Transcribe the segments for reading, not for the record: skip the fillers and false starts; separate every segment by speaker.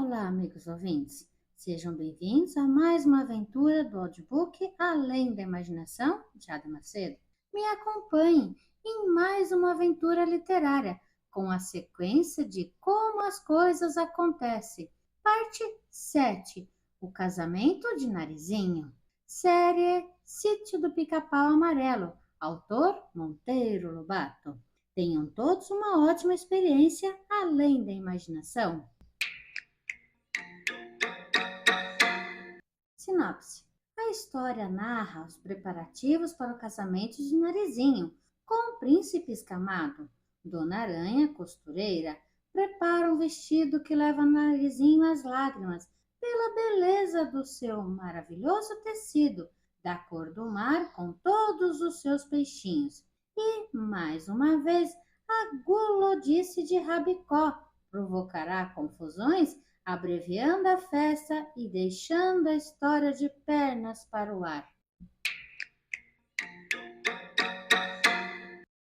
Speaker 1: Olá, amigos ouvintes. Sejam bem-vindos a mais uma aventura do audiobook Além da Imaginação, de Ada Macedo. Me acompanhem em mais uma aventura literária, com a sequência de Como as Coisas Acontecem. Parte 7. O Casamento de Narizinho. Série Sítio do Pica-Pau Amarelo. Autor Monteiro Lobato. Tenham todos uma ótima experiência além da imaginação. Sinopse. A história narra os preparativos para o casamento de Narizinho com o príncipe escamado. Dona Aranha, costureira, prepara um vestido que leva Narizinho às lágrimas pela beleza do seu maravilhoso tecido, da cor do mar com todos os seus peixinhos. E, mais uma vez, a gulodice de Rabicó provocará confusões, abreviando a festa e deixando a história de pernas para o ar.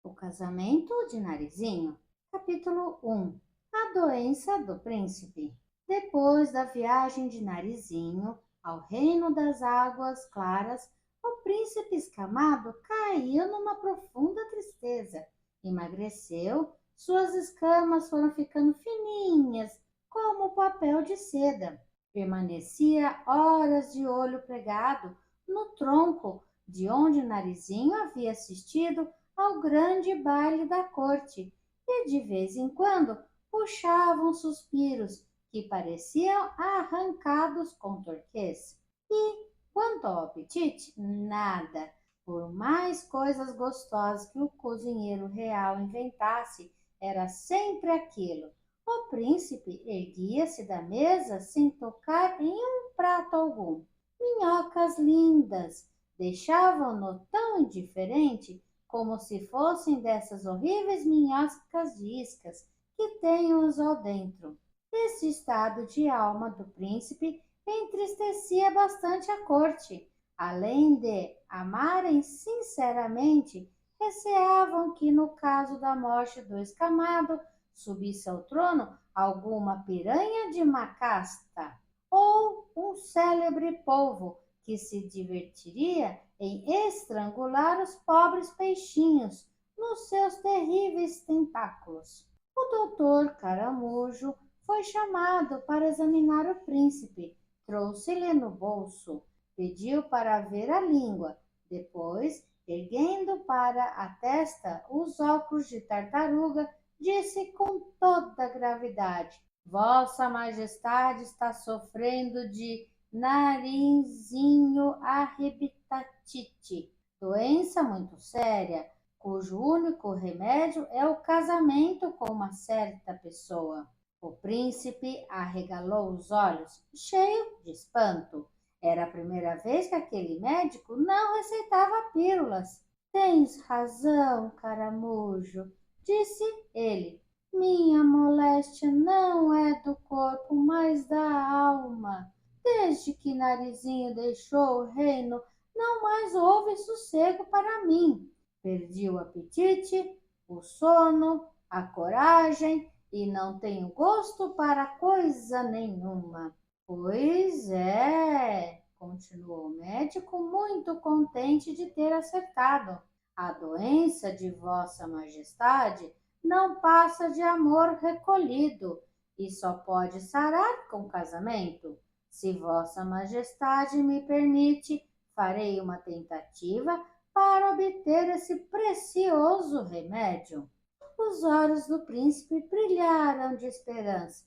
Speaker 1: O casamento de Narizinho. Capítulo 1. A doença do príncipe. Depois da viagem de Narizinho ao reino das águas claras, o príncipe escamado caiu numa profunda tristeza. Emagreceu, suas escamas foram ficando fininhas, como papel de seda. Permanecia horas de olho pregado no tronco de onde Narizinho havia assistido ao grande baile da corte e de vez em quando puxava suspiros que pareciam arrancados com torquês. E, quanto ao apetite, nada. Por mais coisas gostosas que o cozinheiro real inventasse, era sempre aquilo. O príncipe erguia-se da mesa sem tocar em um prato algum. Minhocas lindas deixavam-no tão indiferente como se fossem dessas horríveis minhocas de iscas que tem o anzol dentro. Esse estado de alma do príncipe entristecia bastante a corte. Além de amarem sinceramente, receavam que, no caso da morte do escamado, subisse ao trono alguma piranha de Macasta ou um célebre polvo que se divertiria em estrangular os pobres peixinhos nos seus terríveis tentáculos. O doutor Caramujo foi chamado para examinar o príncipe. Trouxe-lhe no bolso, pediu para ver a língua. Depois, erguendo para a testa os óculos de tartaruga, disse com toda a gravidade: Vossa Majestade está sofrendo de narizinho arrebitatite, doença muito séria, cujo único remédio é o casamento com uma certa pessoa. O príncipe arregalou os olhos, cheio de espanto. Era a primeira vez que aquele médico não receitava pílulas. Tens razão, Caramujo, disse ele. Minha moléstia não é do corpo, mas da alma. Desde que Narizinho deixou o reino, não mais houve sossego para mim. Perdi o apetite, o sono, a coragem e não tenho gosto para coisa nenhuma. Pois é, continuou o médico, muito contente de ter acertado. A doença de Vossa Majestade não passa de amor recolhido e só pode sarar com casamento. Se Vossa Majestade me permite, farei uma tentativa para obter esse precioso remédio. Os olhos do príncipe brilharam de esperança.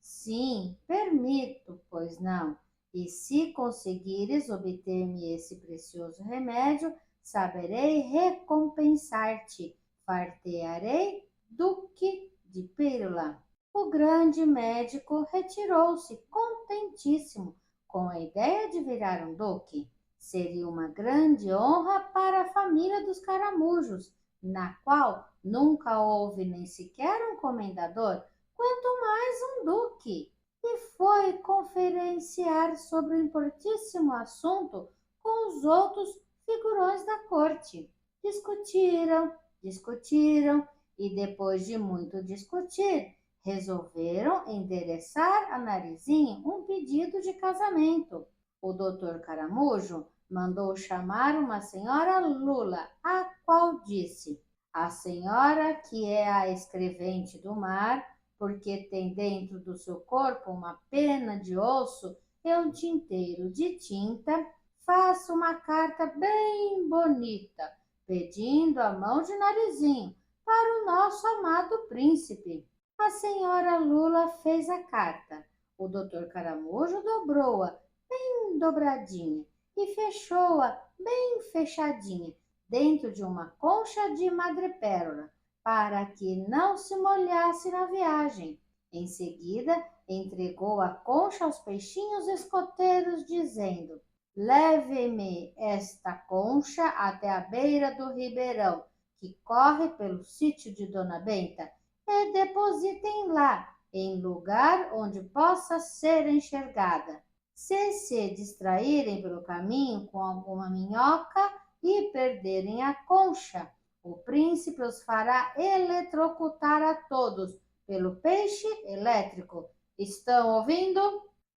Speaker 1: Sim, permito, pois não. E se conseguires obter-me esse precioso remédio, saberei recompensar-te. Fartearei duque de pílula. O grande médico retirou-se contentíssimo com a ideia de virar um duque. Seria uma grande honra para a família dos Caramujos, na qual nunca houve nem sequer um comendador, quanto mais um duque. E foi conferenciar sobre o importantíssimo assunto com os outros figurões da corte. Discutiram e depois de muito discutir, resolveram endereçar a Narizinho um pedido de casamento. O doutor Caramujo mandou chamar uma senhora Lula, a qual disse: a senhora que é a escrevente do mar, porque tem dentro do seu corpo uma pena de osso e um tinteiro de tinta, faça uma carta bem bonita, pedindo a mão de Narizinho para o nosso amado príncipe. A senhora Lula fez a carta. O doutor Caramujo dobrou-a bem dobradinha e fechou-a bem fechadinha dentro de uma concha de madrepérola, para que não se molhasse na viagem. Em seguida, entregou a concha aos peixinhos escoteiros, dizendo: leve-me esta concha até a beira do ribeirão, que corre pelo sítio de Dona Benta, e depositem lá, em lugar onde possa ser enxergada. Se distraírem pelo caminho com alguma minhoca e perderem a concha, o príncipe os fará eletrocutar a todos pelo peixe elétrico. Estão ouvindo?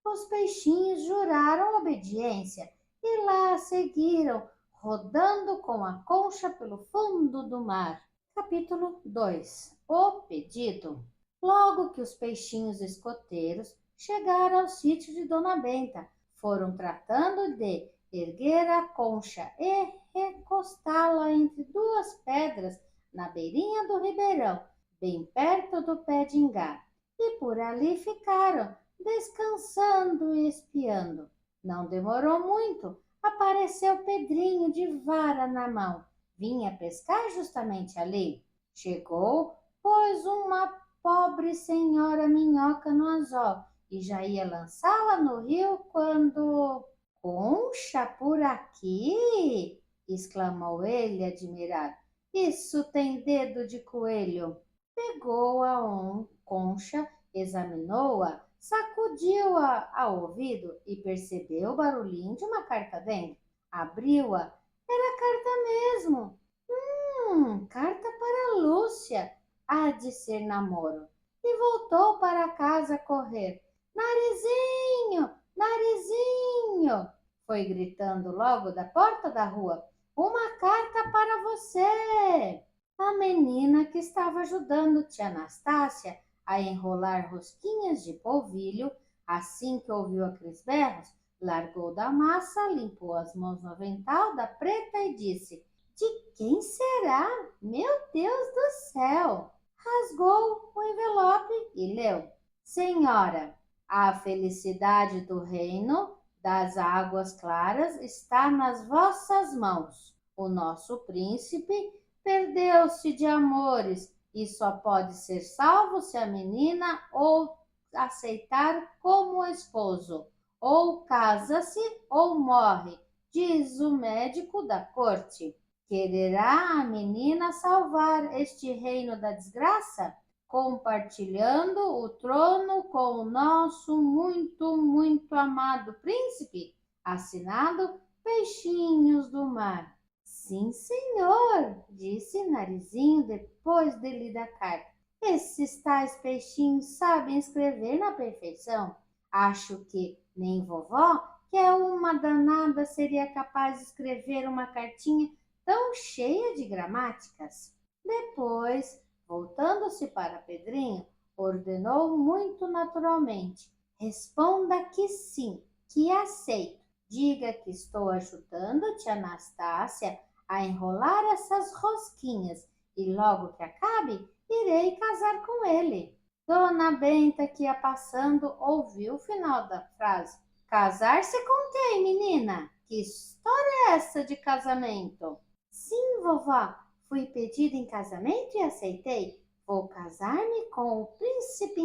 Speaker 1: Os peixinhos juraram obediência e lá seguiram, rodando com a concha pelo fundo do mar. Capítulo 2. O pedido. Logo que os peixinhos escoteiros chegaram ao sítio de Dona Benta, foram tratando de erguer a concha e recostá-la entre duas pedras na beirinha do ribeirão, bem perto do pé de ingá, e por ali ficaram, descansando e espiando. Não demorou muito, apareceu Pedrinho de vara na mão. Vinha pescar justamente ali. Chegou, pôs uma pobre senhora minhoca no anzol e já ia lançá-la no rio quando... Concha por aqui? Exclamou ele admirado. Isso tem dedo de coelho. Pegou a concha, examinou-a, sacudiu-a ao ouvido e percebeu o barulhinho de uma carta dentro. Abriu-a. Era carta mesmo. Carta para Lúcia. Há de ser namoro. E voltou para casa a correr. Narizinho! Narizinho! Foi gritando logo da porta da rua. Uma carta para você! A menina, que estava ajudando tia Anastácia a enrolar rosquinhas de polvilho, assim que ouviu aqueles berros, largou da massa, limpou as mãos no avental da preta e disse: de quem será? Meu Deus do céu! Rasgou o envelope e leu: Senhora, a felicidade do reino das águas claras está nas vossas mãos. O nosso príncipe perdeu-se de amores e só pode ser salvo se a menina ou aceitar como esposo. Ou casa-se ou morre, diz o médico da corte. Quererá a menina salvar este reino da desgraça, compartilhando o trono com o nosso muito, muito amado príncipe? Assinado Peixinhos do Mar. Sim, senhor, disse Narizinho depois de lida a carta. Esses tais peixinhos sabem escrever na perfeição. Acho que nem vovó, que é uma danada, seria capaz de escrever uma cartinha tão cheia de gramáticas. Depois, voltando-se para Pedrinho, ordenou muito naturalmente: responda que sim, que aceito. Diga que estou ajudando tia Anastácia a enrolar essas rosquinhas e logo que acabe, irei casar com ele. Dona Benta, que ia passando, ouviu o final da frase. Casar-se com quem, menina? Que história é essa de casamento? Sim, vovó, fui pedida em casamento e aceitei. Vou casar-me com o príncipe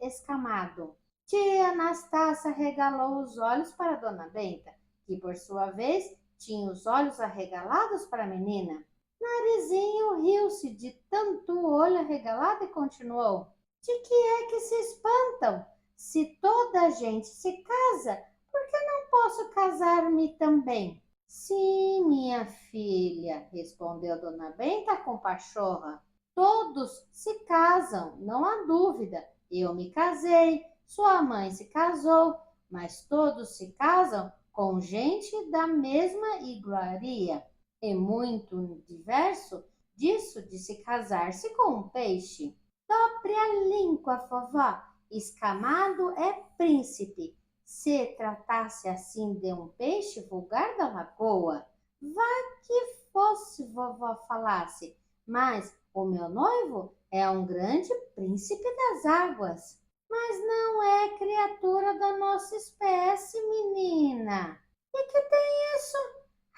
Speaker 1: escamado. Tia Anastácia regalou os olhos para Dona Benta, que por sua vez tinha os olhos arregalados para a menina. Narizinho riu-se de tanto olho arregalado e continuou: de que é que se espantam? Se toda a gente se casa, por que não posso casar-me também? Sim, minha filha, respondeu Dona Benta com pachorra. Todos se casam, não há dúvida. Eu me casei, sua mãe se casou, mas todos se casam com gente da mesma iguaria. É muito diverso disso de se casar-se com um peixe. Dobre a língua, vovó. Escamado é príncipe. Se tratasse assim de um peixe vulgar da lagoa, vá que fosse vovó falasse, mas o meu noivo é um grande príncipe das águas. Mas não é criatura da nossa espécie, menina. E que tem isso?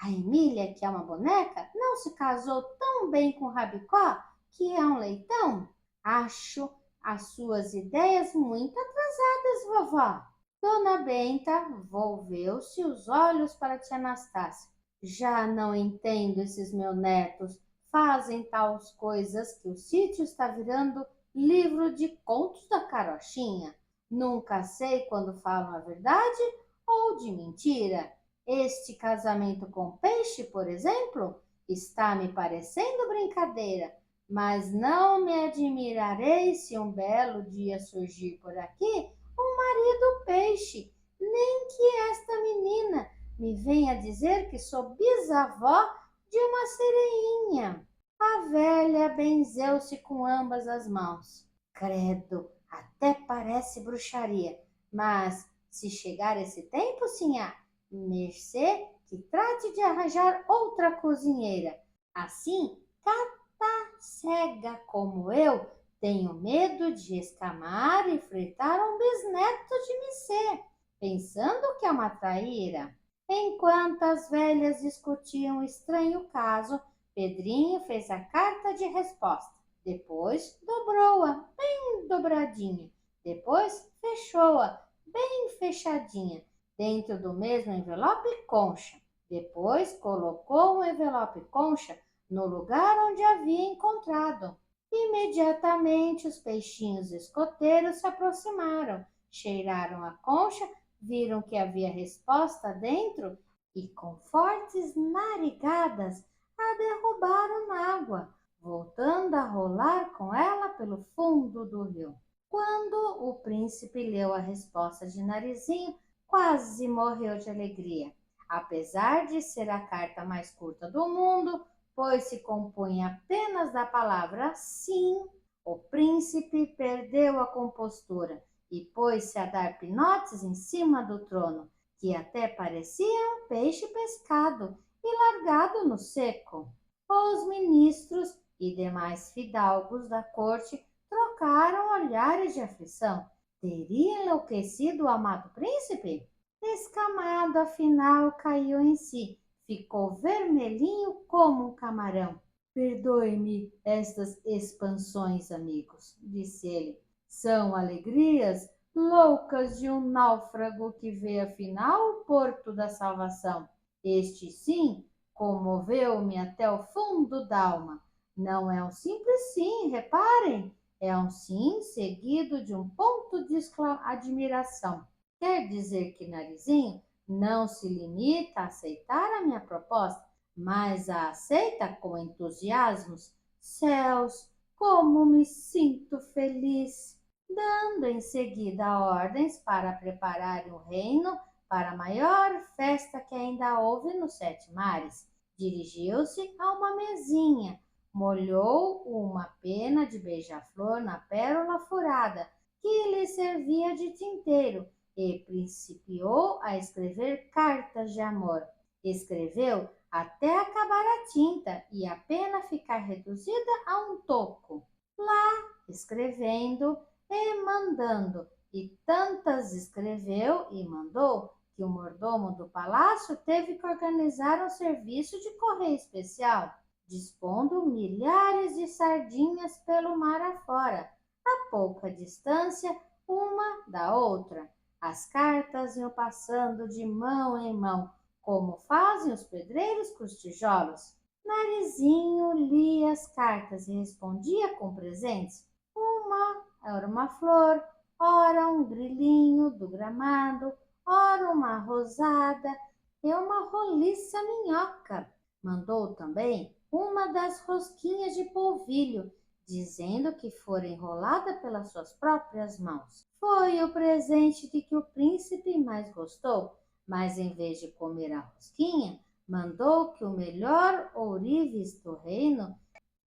Speaker 1: A Emília, que é uma boneca, não se casou tão bem com Rabicó, que é um leitão? Acho as suas ideias muito atrasadas, vovó. Dona Benta volveu-se os olhos para tia Anastácia. Já não entendo esses meus netos. Fazem tais coisas que o sítio está virando livro de contos da carochinha. Nunca sei quando falam a verdade ou de mentira. Este casamento com peixe, por exemplo, está me parecendo brincadeira, mas não me admirarei se um belo dia surgir por aqui um marido peixe, nem que esta menina me venha dizer que sou bisavó de uma sereinha. A velha benzeu-se com ambas as mãos. Credo, até parece bruxaria, mas se chegar esse tempo, sinhá, mercê que trate de arranjar outra cozinheira. Assim, cata cega como eu, tenho medo de escamar e fritar um bisneto de Missê, pensando que é uma traíra. Enquanto as velhas discutiam o estranho caso, Pedrinho fez a carta de resposta. Depois dobrou-a bem dobradinha. Depois fechou-a bem fechadinha, dentro do mesmo envelope concha. Depois colocou o envelope concha no lugar onde havia encontrado. Imediatamente os peixinhos escoteiros se aproximaram, cheiraram a concha, viram que havia resposta dentro e, com fortes narigadas, a derrubaram na água, voltando a rolar com ela pelo fundo do rio. Quando o príncipe leu a resposta de Narizinho, quase morreu de alegria. Apesar de ser a carta mais curta do mundo, pois se compunha apenas da palavra sim, o príncipe perdeu a compostura e pôs-se a dar pinotes em cima do trono, que até parecia um peixe pescado e largado no seco. Os ministros e demais fidalgos da corte trocaram olhares de aflição. Teria enlouquecido o amado príncipe? Escamado, afinal, caiu em si. Ficou vermelhinho como um camarão. Perdoe-me estas expansões, amigos, disse ele. São alegrias loucas de um náufrago que vê afinal o porto da salvação. Este sim comoveu-me até o fundo da alma. Não é um simples sim, reparem, é um sim seguido de um ponto de admiração. Quer dizer que Narizinho não se limita a aceitar a minha proposta, mas a aceita com entusiasmos. Céus, como me sinto feliz! Dando em seguida ordens para prepararem o reino para a maior festa que ainda houve nos sete mares. Dirigiu-se a uma mesinha, molhou uma pena de beija-flor na pérola furada, que lhe servia de tinteiro, e principiou a escrever cartas de amor. Escreveu até acabar a tinta e a pena ficar reduzida a um toco. Lá, escrevendo e mandando, e tantas escreveu e mandou que o mordomo do palácio teve que organizar um serviço de correio especial, dispondo milhares de sardinhas pelo mar afora, a pouca distância uma da outra. As cartas iam passando de mão em mão, como fazem os pedreiros com os tijolos. Narizinho lia as cartas e respondia com presentes. Uma era uma flor, ora um grilinho do gramado, ora uma rosada e uma roliça minhoca. Mandou também uma das rosquinhas de polvilho, dizendo que fora enrolada pelas suas próprias mãos. Foi o presente de que o príncipe mais gostou, mas em vez de comer a rosquinha, mandou que o melhor ourives do reino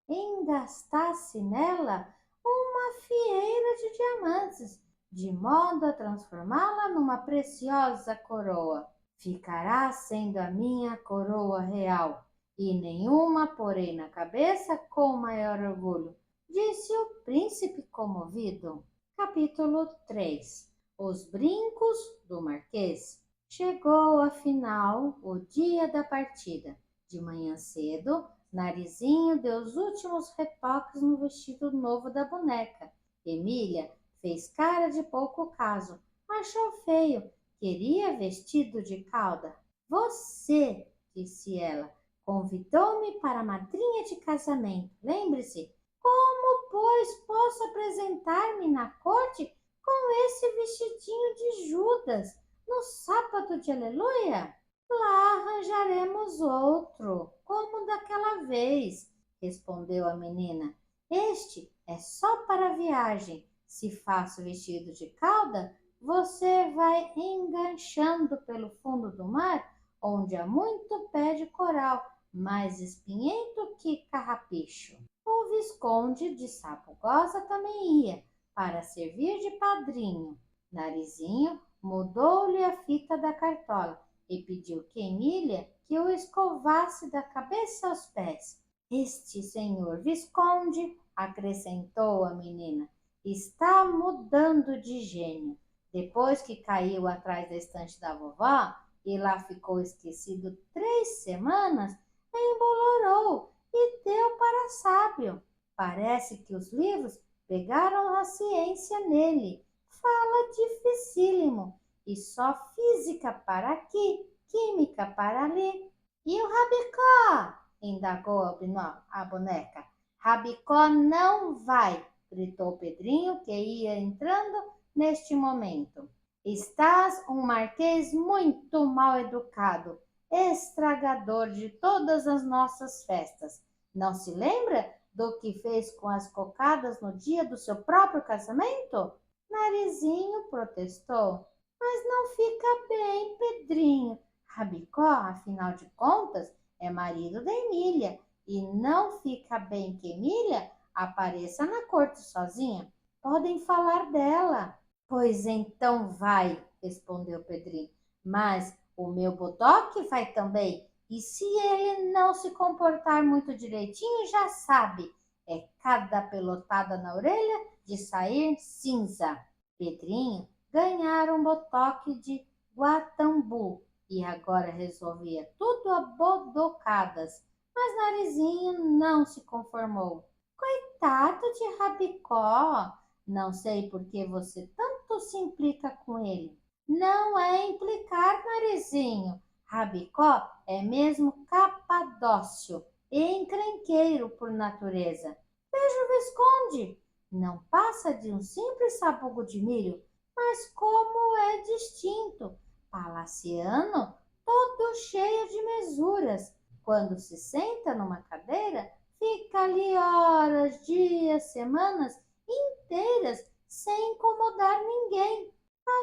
Speaker 1: engastasse nela uma fieira de diamantes, de modo a transformá-la numa preciosa coroa. Ficará sendo a minha coroa real, e nenhuma porei na cabeça com maior orgulho, disse o príncipe comovido. Capítulo 3. Os brincos do Marquês. Chegou afinal o dia da partida. De manhã cedo, Narizinho deu os últimos retoques no vestido novo da boneca. Emília fez cara de pouco caso. Achou feio. Queria vestido de cauda. Você, disse ela, convidou-me para a madrinha de casamento. Lembre-se, como, pois, posso apresentar-me na corte com esse vestidinho de Judas no sábado de Aleluia? Lá arranjaremos outro, como daquela vez, respondeu a menina. Este é só para a viagem. Se faço vestido de cauda, você vai enganchando pelo fundo do mar, onde há muito pé de coral, mais espinhento que carrapicho. O Visconde de Sabugosa também ia, para servir de padrinho. Narizinho mudou-lhe a fita da cartola e pediu que Emília que o escovasse da cabeça aos pés. Este senhor Visconde, acrescentou a menina, está mudando de gênio. Depois que caiu atrás da estante da vovó e lá ficou esquecido 3 semanas, embolorou e deu para sábio. Parece que os livros pegaram a ciência nele. Fala dificílimo e só física para aqui, química para ali. E o Rabicó? Indagou a boneca. Rabicó não vai, gritou Pedrinho, que ia entrando neste momento. Estás um marquês muito mal educado, estragador de todas as nossas festas. Não se lembra do que fez com as cocadas no dia do seu próprio casamento? Narizinho protestou. Mas não fica bem, Pedrinho. Rabicó, afinal de contas, é marido da Emília e não fica bem que Emília apareça na corte sozinha. Podem falar dela. Pois então vai, respondeu Pedrinho. Mas o meu bodoque vai também. E se ele não se comportar muito direitinho, já sabe, é cada pelotada na orelha de sair cinza. Pedrinho ganhara um botoque de Guatambu e agora resolvia tudo a bodocadas. Mas Narizinho não se conformou. Coitado de Rabicó, não sei por que você tanto se implica com ele. Não é implicar, Narizinho. Rabicó é mesmo capadócio e encrenqueiro por natureza. Veja o Visconde. Não passa de um simples sabugo de milho, mas como é distinto. Palaciano, todo cheio de mesuras. Quando se senta numa cadeira, fica ali horas, dias, semanas inteiras sem incomodar ninguém.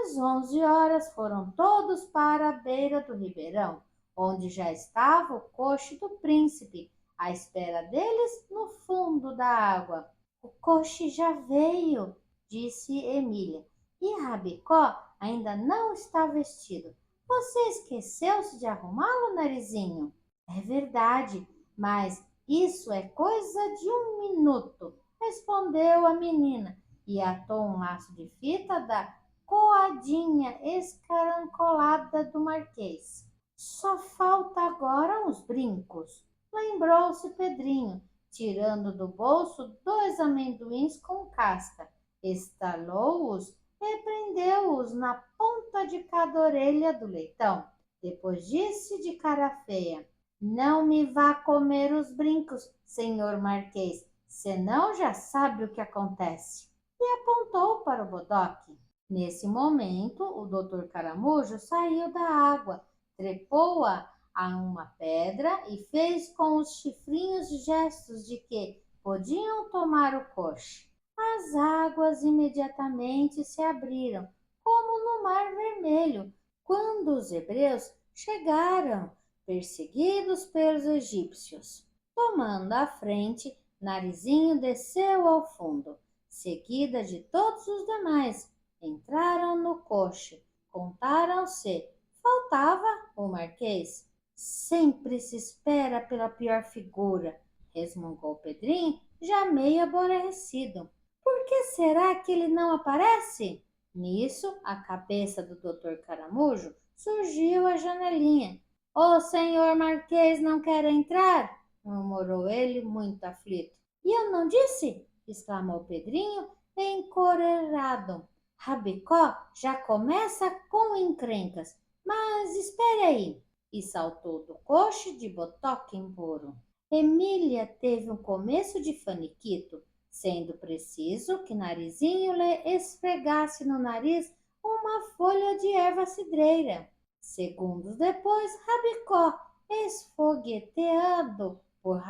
Speaker 1: Às 11 horas foram todos para a beira do ribeirão, onde já estava o coche do príncipe, à espera deles no fundo da água. O coche já veio, disse Emília, e Rabicó ainda não está vestido. Você esqueceu-se de arrumá-lo, Narizinho? É verdade, mas isso é coisa de 1 minuto, respondeu a menina e atou um laço de fita da coadinha escarancolada do Marquês. Só falta agora uns brincos, lembrou-se Pedrinho, tirando do bolso 2 amendoins com casca. Estalou-os e prendeu-os na ponta de cada orelha do leitão. Depois disse de cara feia: não me vá comer os brincos, senhor Marquês, senão já sabe o que acontece. E apontou para o bodoque. Nesse momento, o doutor Caramujo saiu da água, trepou-a a uma pedra e fez com os chifrinhos gestos de que, podiam tomar o coche. As águas imediatamente se abriram, como no Mar Vermelho, quando os hebreus chegaram, perseguidos pelos egípcios. Tomando a frente, Narizinho desceu ao fundo, seguida de todos os demais. Entraram no coche, contaram-se. Faltava o Marquês. Sempre se espera pela pior figura, resmungou Pedrinho, já meio aborrecido. Por que será que ele não aparece? Nisso, a cabeça do doutor Caramujo surgiu à janelinha. O senhor Marquês não quer entrar? Murmurou ele, muito aflito. E eu não disse? Exclamou Pedrinho, encorajado. Rabicó já começa com encrencas, mas espere aí. E saltou do coche de botoque impuro. Emília teve um começo de faniquito, sendo preciso que Narizinho lhe esfregasse no nariz uma folha de erva cidreira. Segundos depois, Rabicó, esfogueteado por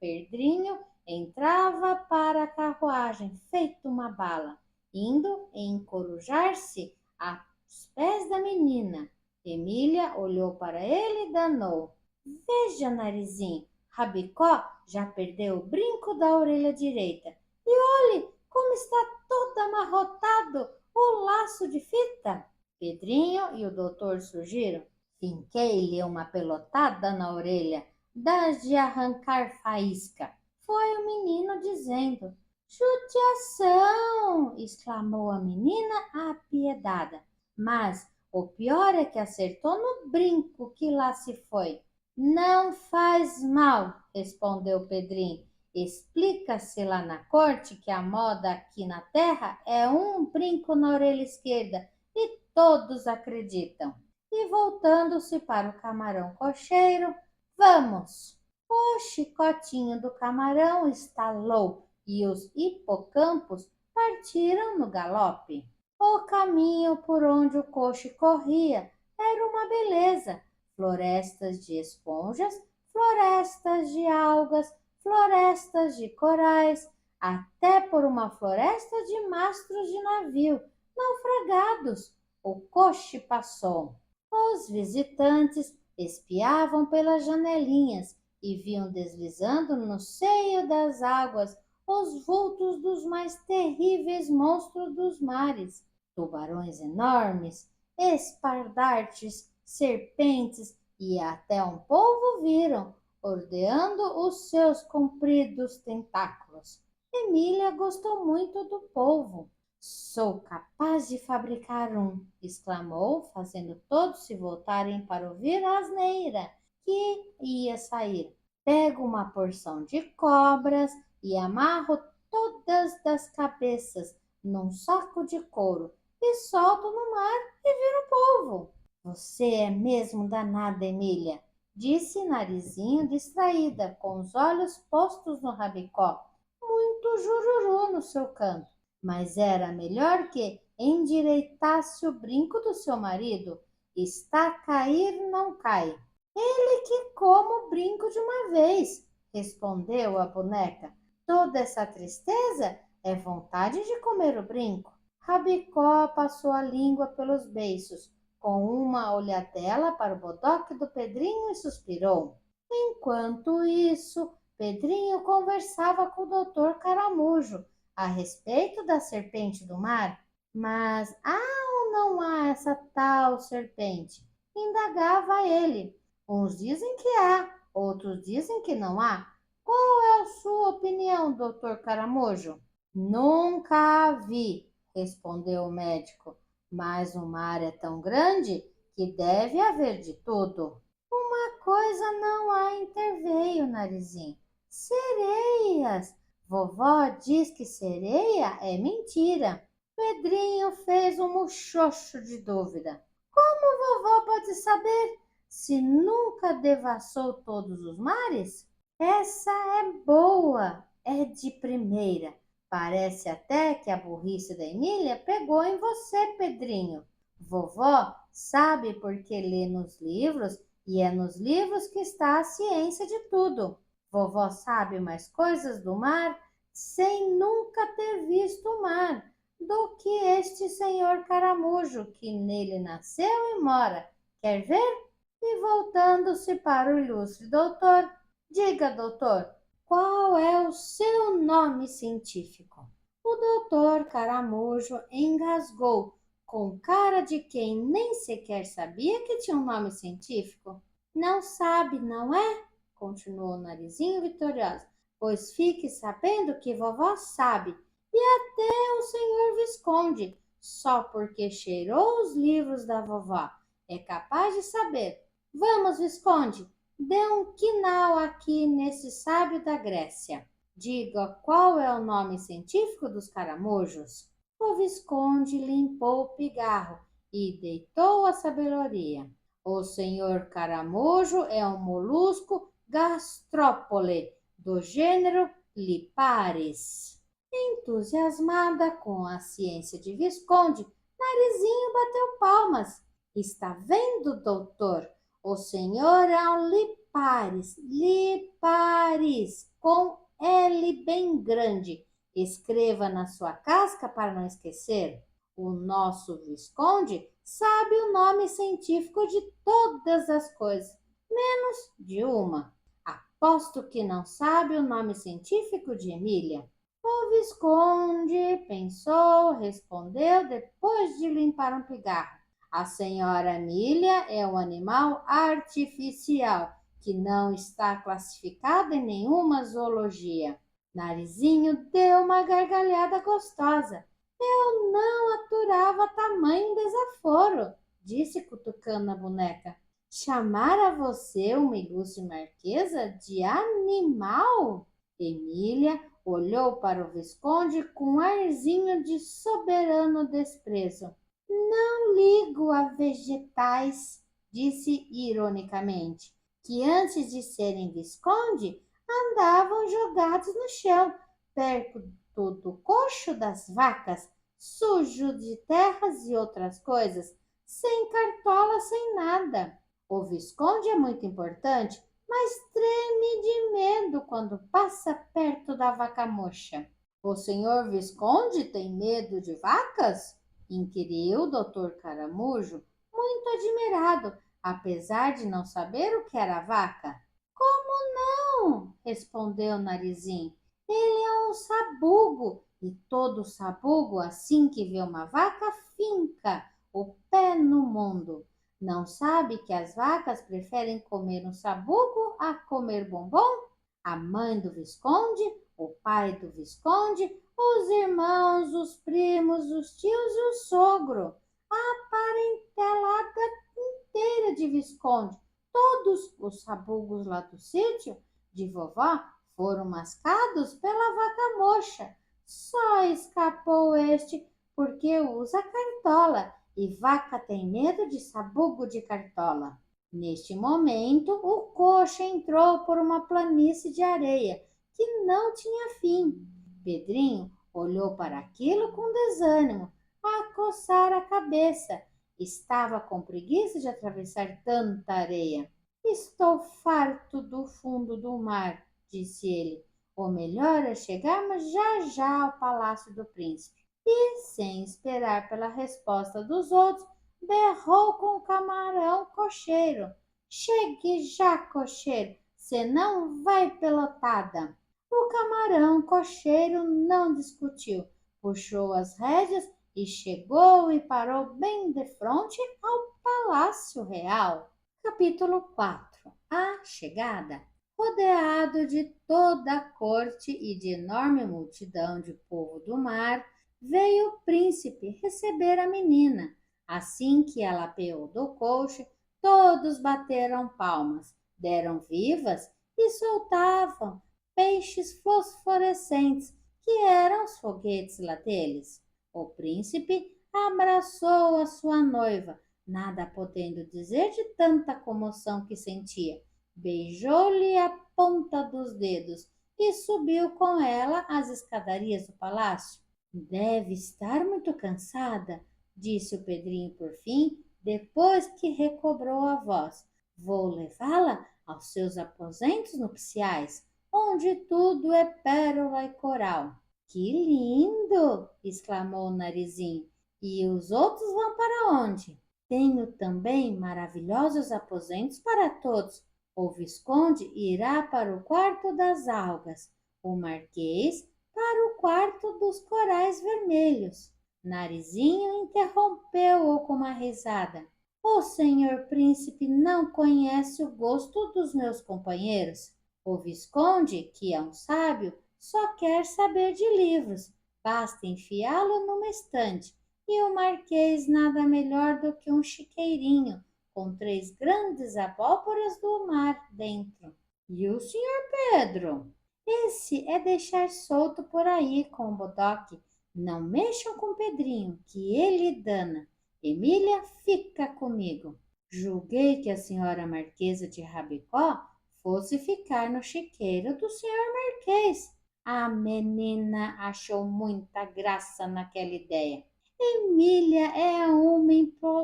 Speaker 1: Pedrinho, entrava para a carruagem feito uma bala, indo encorujar-se aos pés da menina. Emília olhou para ele e danou. Veja, Narizinho, Rabicó já perdeu o brinco da orelha direita. E olhe como está todo amarrotado o laço de fita. Pedrinho e o doutor surgiram. Finquei-lhe uma pelotada na orelha, das de arrancar faísca. Foi o menino dizendo. Judiação! Exclamou a menina apiedada. Mas o pior é que acertou no brinco que lá se foi. Não faz mal, respondeu Pedrinho. Explica-se lá na corte que a moda aqui na terra é um brinco na orelha esquerda e todos acreditam. E voltando-se para o camarão cocheiro, vamos! O chicotinho do camarão estalou e os hipocampos partiram no galope. O caminho por onde o coche corria era uma beleza. Florestas de esponjas, florestas de algas, florestas de corais, até por uma floresta de mastros de navio, naufragados. O coche passou. Os visitantes espiavam pelas janelinhas e viam deslizando no seio das águas os vultos dos mais terríveis monstros dos mares, tubarões enormes, espardartes, serpentes e até um polvo viram, ordeando os seus compridos tentáculos. Emília gostou muito do polvo. Sou capaz de fabricar um, exclamou, fazendo todos se voltarem para ouvir a asneira que ia sair. Pego uma porção de cobras e amarro todas das cabeças num saco de couro e solto no mar e viro polvo. Você é mesmo danada, Emília, disse Narizinho distraída, com os olhos postos no Rabicó, muito jururu no seu canto. Mas era melhor que endireitasse o brinco do seu marido. Está a cair, não cai. Ele que coma o brinco de uma vez, respondeu a boneca. Toda essa tristeza é vontade de comer o brinco. Rabicó passou a língua pelos beiços, com uma olhadela para o bodoque do Pedrinho e suspirou. Enquanto isso, Pedrinho conversava com o doutor Caramujo a respeito da serpente do mar. Mas há ou não há essa tal serpente? Indagava ele. Uns dizem que há, outros dizem que não há. Qual é a sua opinião, doutor Caramujo? Nunca a vi, respondeu o médico, mas o mar é tão grande que deve haver de tudo. Uma coisa não a interveio, Narizinho. Sereias! Vovó diz que sereia é mentira. Pedrinho fez um muxoxo de dúvida. Como vovó pode saber se nunca devassou todos os mares? Essa é boa, é de primeira. Parece até que a burrice da Emília pegou em você, Pedrinho. Vovó sabe porque lê nos livros e é nos livros que está a ciência de tudo. Vovó sabe mais coisas do mar sem nunca ter visto o mar, do que este senhor caramujo, que nele nasceu e mora. Quer ver? E voltando-se para o ilustre doutor, diga, doutor, qual é o seu nome científico? O doutor Caramujo engasgou, com cara de quem nem sequer sabia que tinha um nome científico. Não sabe, não é? Continuou o Narizinho vitorioso. Pois fique sabendo que vovó sabe, e até o senhor Visconde, só porque cheirou os livros da vovó, é capaz de saber. Vamos, Visconde, dê um quinal aqui nesse sábio da Grécia. Diga qual é o nome científico dos caramujos. O Visconde limpou o pigarro e deitou a sabedoria. O senhor caramujo é um molusco gastrópole do gênero Liparis. Entusiasmada com a ciência de Visconde, Narizinho bateu palmas. Está vendo, doutor? O senhor é um Liparis, Liparis, com L bem grande. Escreva na sua casca para não esquecer. O nosso Visconde sabe o nome científico de todas as coisas, menos de uma. Aposto que não sabe o nome científico de Emília. O Visconde pensou, respondeu depois de limpar um pigarro. A senhora Emília é um animal artificial que não está classificado em nenhuma zoologia. Narizinho deu uma gargalhada gostosa. Eu não aturava tamanho desaforo, disse cutucando a boneca. Chamar a você, uma ilustre marquesa, de animal? Emília olhou para o Visconde com um arzinho de soberano desprezo. Não ligo a vegetais, disse ironicamente, que antes de serem Visconde andavam jogados no chão, perto do coxo das vacas, sujo de terras e outras coisas, sem cartola, sem nada. O Visconde é muito importante, mas treme de medo quando passa perto da vaca mocha. O senhor Visconde tem medo de vacas? Inquiriu o doutor Caramujo, muito admirado, apesar de não saber o que era vaca. Como não? Respondeu o Narizinho. Ele é um sabugo, e todo sabugo, assim que vê uma vaca, finca o pé no mundo. Não sabe que as vacas preferem comer um sabugo a comer bombom? A mãe do Visconde, o pai do Visconde, os irmãos, os primos, os tios e o sogro, a parentelada inteira de Visconde, todos os sabugos lá do sítio de vovó foram mascados pela vaca mocha. Só escapou este porque usa cartola, e vaca tem medo de sabugo de cartola. Neste momento, o coxa entrou por uma planície de areia que não tinha fim. Pedrinho olhou para aquilo com desânimo, a coçar a cabeça. Estava com preguiça de atravessar tanta areia. Estou farto do fundo do mar, disse ele. O melhor é chegarmos já já ao palácio do príncipe. E, sem esperar pela resposta dos outros, berrou com o camarão cocheiro. Chegue já, cocheiro, senão vai pelotada. O camarão cocheiro não discutiu, puxou as rédeas e chegou e parou bem de frente ao Palácio Real. Capítulo 4. A chegada. Rodeado de toda a corte e de enorme multidão de povo do mar, veio o príncipe receber a menina. Assim que ela apeou do coche, todos bateram palmas, deram vivas e soltavam peixes fosforescentes, que eram os foguetes lá deles. O príncipe abraçou a sua noiva, nada podendo dizer de tanta comoção que sentia. Beijou-lhe a ponta dos dedos e subiu com ela as escadarias do palácio. Deve estar muito cansada, disse o Pedrinho por fim, depois que recobrou a voz. Vou levá-la aos seus aposentos nupciais. onde tudo é pérola e coral. Que lindo! Exclamou o Narizinho. E os outros vão para onde? Tenho também maravilhosos aposentos para todos. O Visconde irá para o quarto das algas, o Marquês para o quarto dos corais vermelhos. Narizinho interrompeu-o com uma risada. O senhor príncipe não conhece o gosto dos meus companheiros. O Visconde, que é um sábio, só quer saber de livros. Basta enfiá-lo numa estante. E o Marquês nada melhor do que um chiqueirinho com 3 grandes abóboras do mar dentro. E o senhor Pedro? Esse é deixar solto por aí com o bodoque. Não mexam com Pedrinho, que ele dana. Emília, fica comigo. Julguei que a senhora Marquesa de Rabicó fosse ficar no chiqueiro do senhor Marquês. A menina achou muita graça naquela ideia. Emília é uma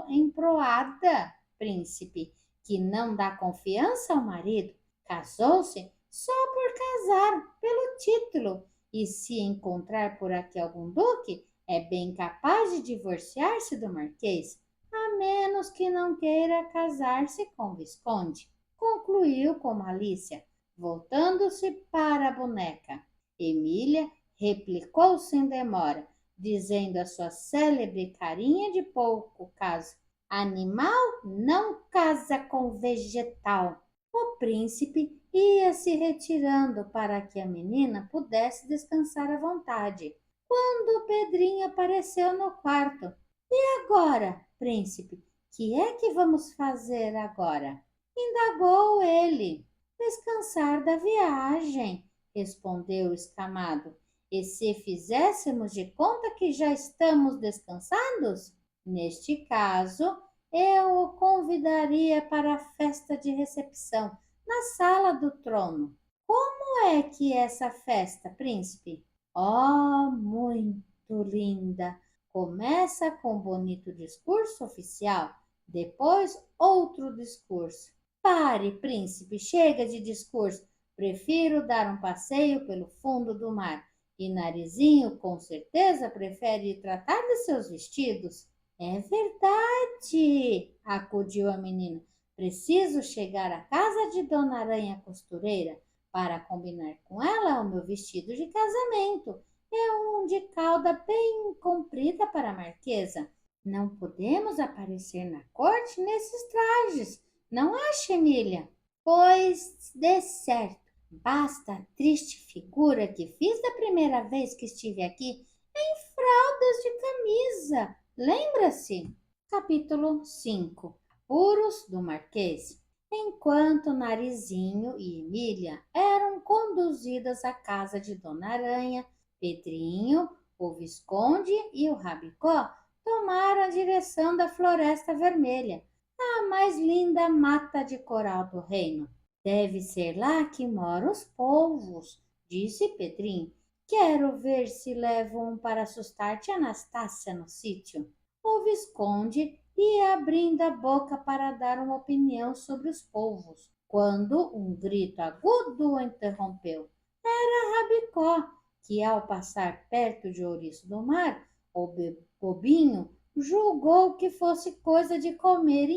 Speaker 1: emproada, príncipe, que não dá confiança ao marido. Casou-se só por casar, pelo título, e se encontrar por aqui algum duque, é bem capaz de divorciar-se do marquês, a menos que não queira casar-se com o Visconde, concluiu com malícia, voltando-se para a boneca. Emília replicou sem demora, dizendo a sua célebre carinha de pouco caso: animal não casa com vegetal. O príncipe ia se retirando para que a menina pudesse descansar à vontade, quando Pedrinho apareceu no quarto. E agora, príncipe, que é que vamos fazer agora? Indagou ele. Descansar da viagem, respondeu o escamado. E se fizéssemos de conta que já estamos descansados? Neste caso, eu o convidaria para a festa de recepção na sala do trono. Como é que é essa festa, príncipe? Oh, muito linda! Começa com um bonito discurso oficial, depois outro discurso. Pare, príncipe, chega de discurso. Prefiro dar um passeio pelo fundo do mar. E Narizinho, com certeza, prefere tratar de seus vestidos. É verdade, acudiu a menina. Preciso chegar à casa de Dona Aranha Costureira para combinar com ela o meu vestido de casamento. É um de cauda bem comprida para a marquesa. Não podemos aparecer na corte nesses trajes, não acha, Emília? Pois dê certo. Basta a triste figura que fiz da primeira vez que estive aqui em fraldas de camisa. Lembra-se? Capítulo 5. Puros do Marquês. Enquanto Narizinho e Emília eram conduzidas à casa de Dona Aranha, Pedrinho, o Visconde e o Rabicó tomaram a direção da Floresta Vermelha, a mais linda mata de coral do reino. Deve ser lá que moram os polvos, disse Pedrinho. Quero ver se levam um para assustar tia Anastácia no sítio. O Visconde ia abrindo a boca para dar uma opinião sobre os polvos, quando um grito agudo o interrompeu. Era Rabicó, que ao passar perto de Ouriço do Mar, o bobinho julgou que fosse coisa de comer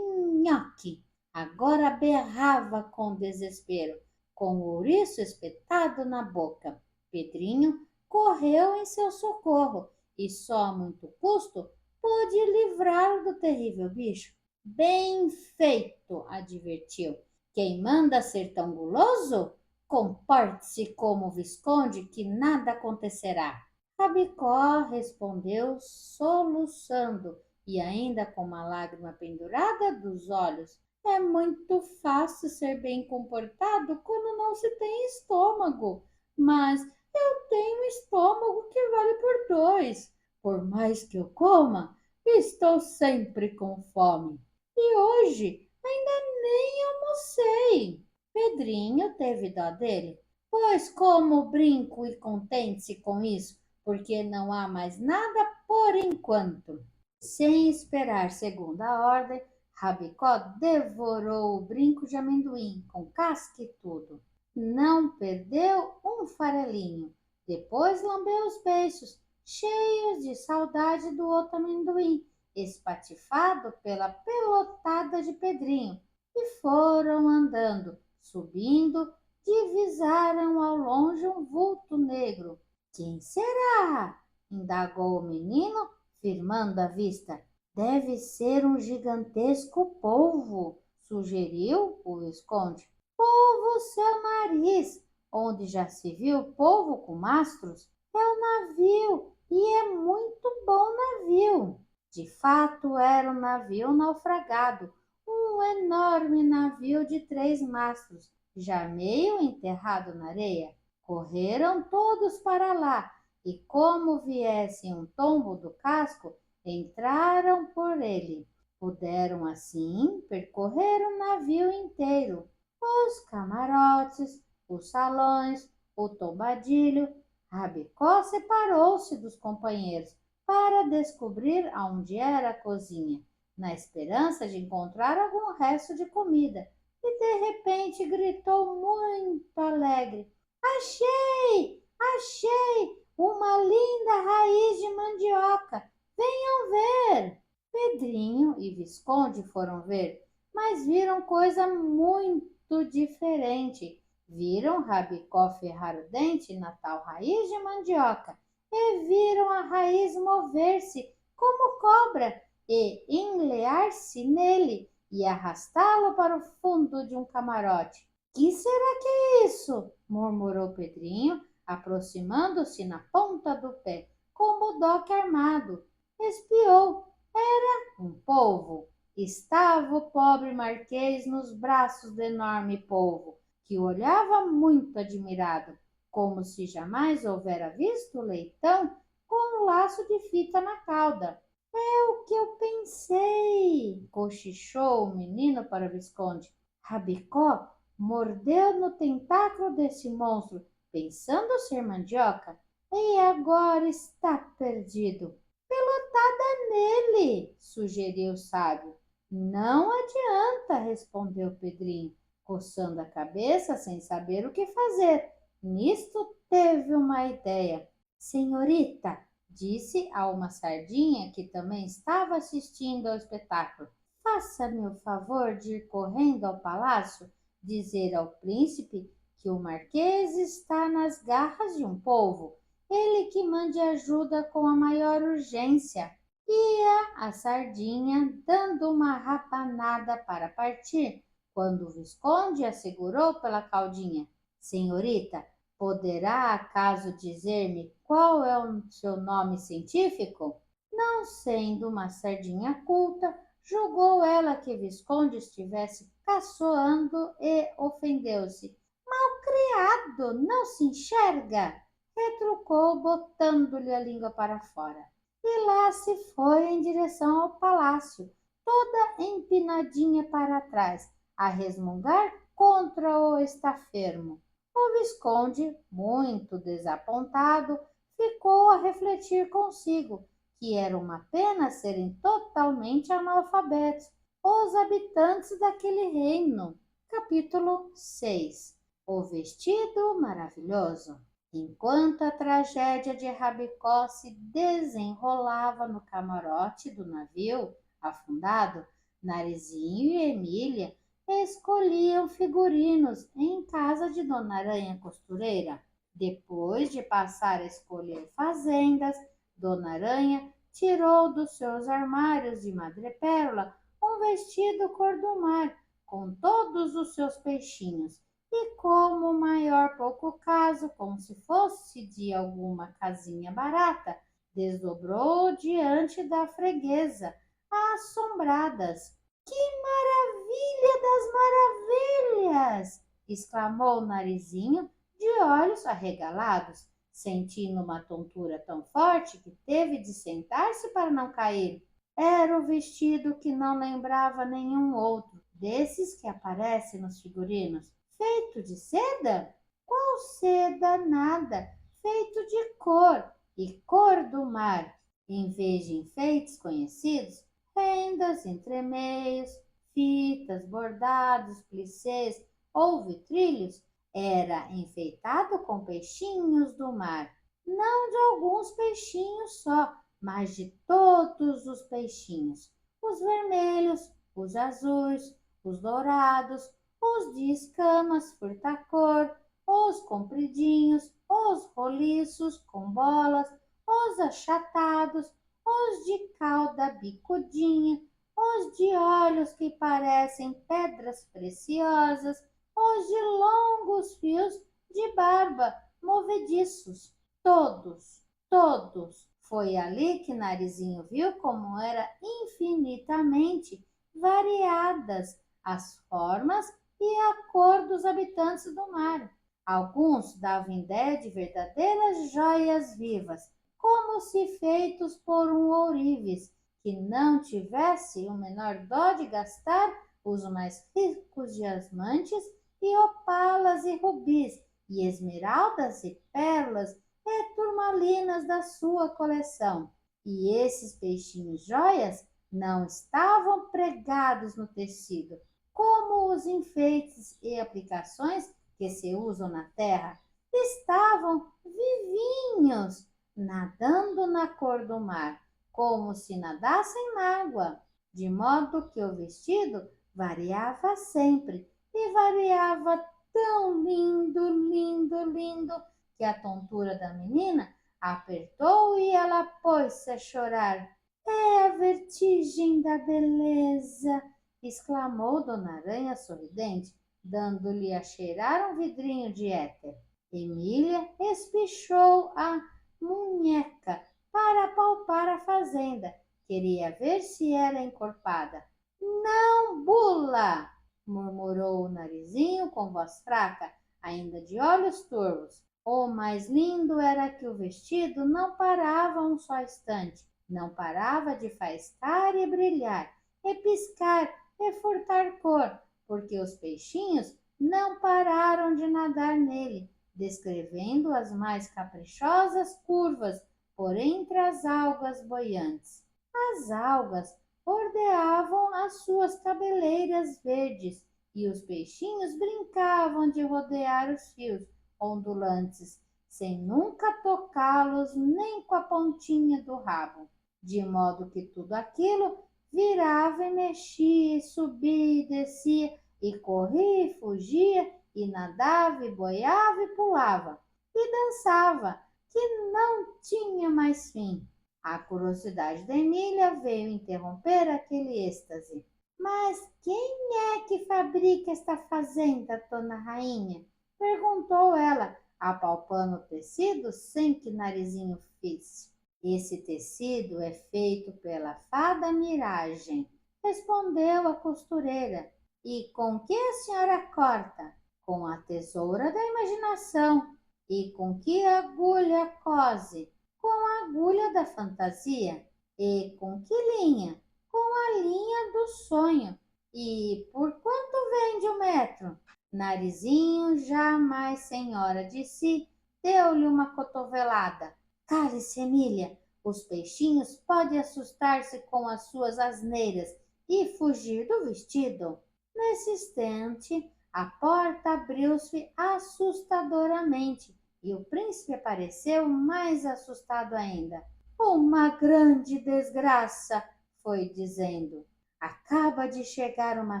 Speaker 1: nhoque. Agora berrava com desespero, com o ouriço espetado na boca. Pedrinho correu em seu socorro e só a muito custo pôde livrá-lo do terrível bicho. Bem feito, advertiu. Quem manda ser tão guloso? Comporte-se como o Visconde, que nada acontecerá. Rabicó respondeu soluçando e ainda com uma lágrima pendurada dos olhos. É muito fácil ser bem comportado quando não se tem estômago, mas eu tenho estômago que vale por 2. Por mais que eu coma, estou sempre com fome. E hoje ainda nem almocei. Pedrinho teve dó dele. Pois como brinco e contente-se com isso, porque não há mais nada por enquanto. Sem esperar segunda ordem, Rabicó devorou o brinco de amendoim, com casca e tudo. não perdeu um farelinho. Depois lambeu os beiços, cheios de saudade do outro amendoim, espatifado pela pelotada de Pedrinho, e foram andando, subindo, divisaram ao longe um vulto negro. Quem será? Indagou o menino, firmando a vista. Deve ser um gigantesco polvo, sugeriu o Visconde. Polvo seu nariz, onde já se viu polvo com mastros? É o navio, e é muito bom navio. De fato, era um navio naufragado, um enorme navio de 3 mastros, já meio enterrado na areia. Correram todos para lá, e como viessem um tombo do casco, entraram por ele. Puderam, assim, percorrer o navio inteiro, os camarotes, os salões, o tombadilho. Rabicó separou-se dos companheiros para descobrir aonde era a cozinha, na esperança de encontrar algum resto de comida, e de repente gritou muito alegre: Achei! Achei! Uma linda raiz de mandioca! Venham ver! Pedrinho e Visconde foram ver, mas viram coisa muito diferente. Viram Rabicó ferrar o dente na tal raiz de mandioca e viram a raiz mover-se como cobra e enlear-se nele e arrastá-lo para o fundo de um camarote. Que será que é isso? Murmurou Pedrinho, aproximando-se na ponta do pé, com o bodoque armado. Espiou. Era um polvo. Estava o pobre marquês nos braços do enorme polvo, que o olhava muito admirado, como se jamais houvera visto leitão com um laço de fita na cauda. É o que eu pensei, cochichou o menino para o Visconde. Rabicó mordeu no tentáculo desse monstro, pensando ser mandioca, e agora está perdido. Pelotada nele, sugeriu o sábio. Não adianta, respondeu Pedrinho, coçando a cabeça sem saber o que fazer. Nisto teve uma ideia. Senhorita, disse a uma sardinha que também estava assistindo ao espetáculo, faça-me o favor de ir correndo ao palácio dizer ao príncipe que o marquês está nas garras de um polvo, ele que mande ajuda com a maior urgência. Ia a sardinha dando uma rapanada para partir, quando o Visconde a segurou pela caudinha. Senhorita, poderá acaso dizer-me qual é o seu nome científico? Não sendo uma sardinha culta, julgou ela que Visconde estivesse caçoando e ofendeu-se. Malcriado, não se enxerga? Retrucou, botando-lhe a língua para fora. E lá se foi em direção ao palácio, toda empinadinha para trás, a resmungar contra o estafermo. O Visconde, muito desapontado, ficou a refletir consigo que era uma pena serem totalmente analfabetos os habitantes daquele reino. Capítulo 6. O vestido maravilhoso. Enquanto a tragédia de Rabicó se desenrolava no camarote do navio afundado, Narizinho e Emília escolhiam figurinos em casa de Dona Aranha Costureira. Depois de passar a escolher fazendas, Dona Aranha tirou dos seus armários de madrepérola um vestido cor do mar, com todos os seus peixinhos, e como o maior pouco caso, como se fosse de alguma casinha barata, desdobrou diante da freguesa, assombradas. Que maravilha das maravilhas! Exclamou o Narizinho, de olhos arregalados, sentindo uma tontura tão forte que teve de sentar-se para não cair. Era o vestido que não lembrava nenhum outro, desses que aparecem nos figurinos. Feito de seda? Qual seda? Nada. Feito de cor, e cor do mar. Em vez de enfeites conhecidos, rendas, entremeios, fitas, bordados, plissés ou vitrilhos, era enfeitado com peixinhos do mar, não de alguns peixinhos só, mas de todos os peixinhos, os vermelhos, os azuis, os dourados, os de escamas furtacor, os compridinhos, os roliços com bolas, os achatados, os de cauda bicudinha, os de olhos que parecem pedras preciosas, os de longos fios de barba movediços, todos, todos. Foi ali que Narizinho viu como era infinitamente variadas as formas e a cor dos habitantes do mar. Alguns davam ideia de verdadeiras joias vivas, como se feitos por um ourives, que não tivesse o menor dó de gastar os mais ricos diamantes e opalas e rubis, e esmeraldas e pérolas e turmalinas da sua coleção. E esses peixinhos joias não estavam pregados no tecido, como os enfeites e aplicações que se usam na terra, estavam vivinhos, nadando na cor do mar, como se nadassem na água, de modo que o vestido variava sempre e variava tão lindo, lindo, lindo, que a tontura da menina apertou e ela pôs-se a chorar. É a vertigem da beleza, exclamou Dona Aranha sorridente, dando-lhe a cheirar um vidrinho de éter. Emília espichou a munheca para apalpar a fazenda. Queria ver se era encorpada. Não, bula! Murmurou o Narizinho com voz fraca, ainda de olhos turvos. O mais lindo era que o vestido não parava um só instante, não parava de faiscar e brilhar, e piscar e furtar cor, porque os peixinhos não pararam de nadar nele, descrevendo as mais caprichosas curvas por entre as algas boiantes. As algas bordeavam as suas cabeleiras verdes e os peixinhos brincavam de rodear os fios ondulantes, sem nunca tocá-los nem com a pontinha do rabo, de modo que tudo aquilo virava e mexia, e subia e descia, e corria e fugia, e nadava e boiava e pulava, e dançava, que não tinha mais fim. A curiosidade da Emília veio interromper aquele êxtase. Mas quem é que fabrica esta fazenda, dona Rainha? Perguntou ela, apalpando o tecido sem que Narizinho fisse. Esse tecido é feito pela fada Miragem, respondeu a costureira. E com que a senhora corta? Com a tesoura da imaginação. E com que agulha cose? Com a agulha da fantasia. E com que linha? Com a linha do sonho. E por quanto vende o metro? Narizinho, jamais senhora de si, deu-lhe uma cotovelada. Cale-se, Emília, os peixinhos podem assustar-se com as suas asneiras e fugir do vestido. Nesse instante, a porta abriu-se assustadoramente e o príncipe apareceu mais assustado ainda. Uma grande desgraça, foi dizendo. Acaba de chegar uma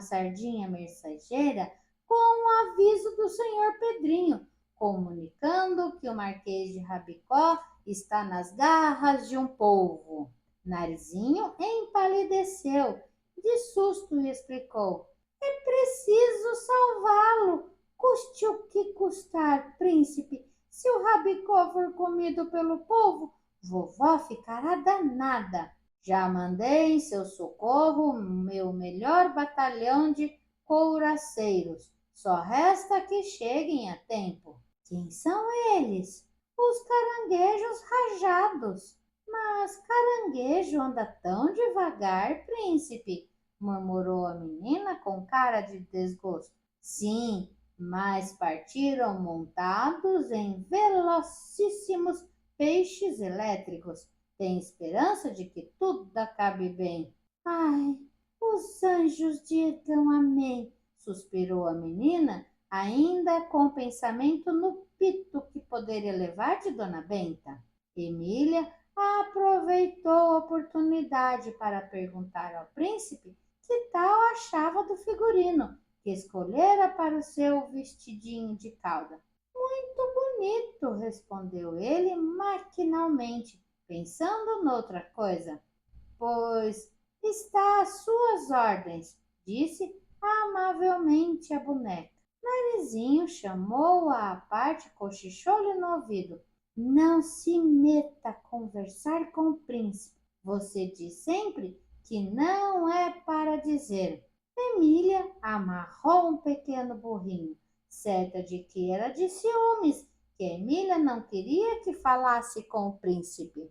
Speaker 1: sardinha mensageira com o aviso do senhor Pedrinho, comunicando que o Marquês de Rabicó está nas garras de um polvo. Narizinho empalideceu de susto e explicou: é preciso salvá-lo, custe o que custar, príncipe. Se o Rabicó for comido pelo polvo, vovó ficará danada. Já mandei em seu socorro meu melhor batalhão de couraceiros. Só resta que cheguem a tempo. Quem são eles? Os caranguejos rajados. Mas caranguejo anda tão devagar, príncipe, murmurou a menina com cara de desgosto. Sim, mas partiram montados em velocíssimos peixes elétricos. Tem esperança de que tudo acabe bem. Ai, os anjos digam amém, suspirou a menina, ainda com o pensamento no pito que poderia levar de Dona Benta. Emília aproveitou a oportunidade para perguntar ao príncipe que tal achava do figurino que escolhera para o seu vestidinho de cauda. Muito bonito, respondeu ele maquinalmente, pensando noutra coisa. Pois está às suas ordens, disse amavelmente a boneca. Narizinho chamou-a à parte, cochichou-lhe no ouvido. Não se meta a conversar com o príncipe. Você diz sempre que não é para dizer. Emília amarrou um pequeno burrinho, certa de que era de ciúmes, que Emília não queria que falasse com o príncipe.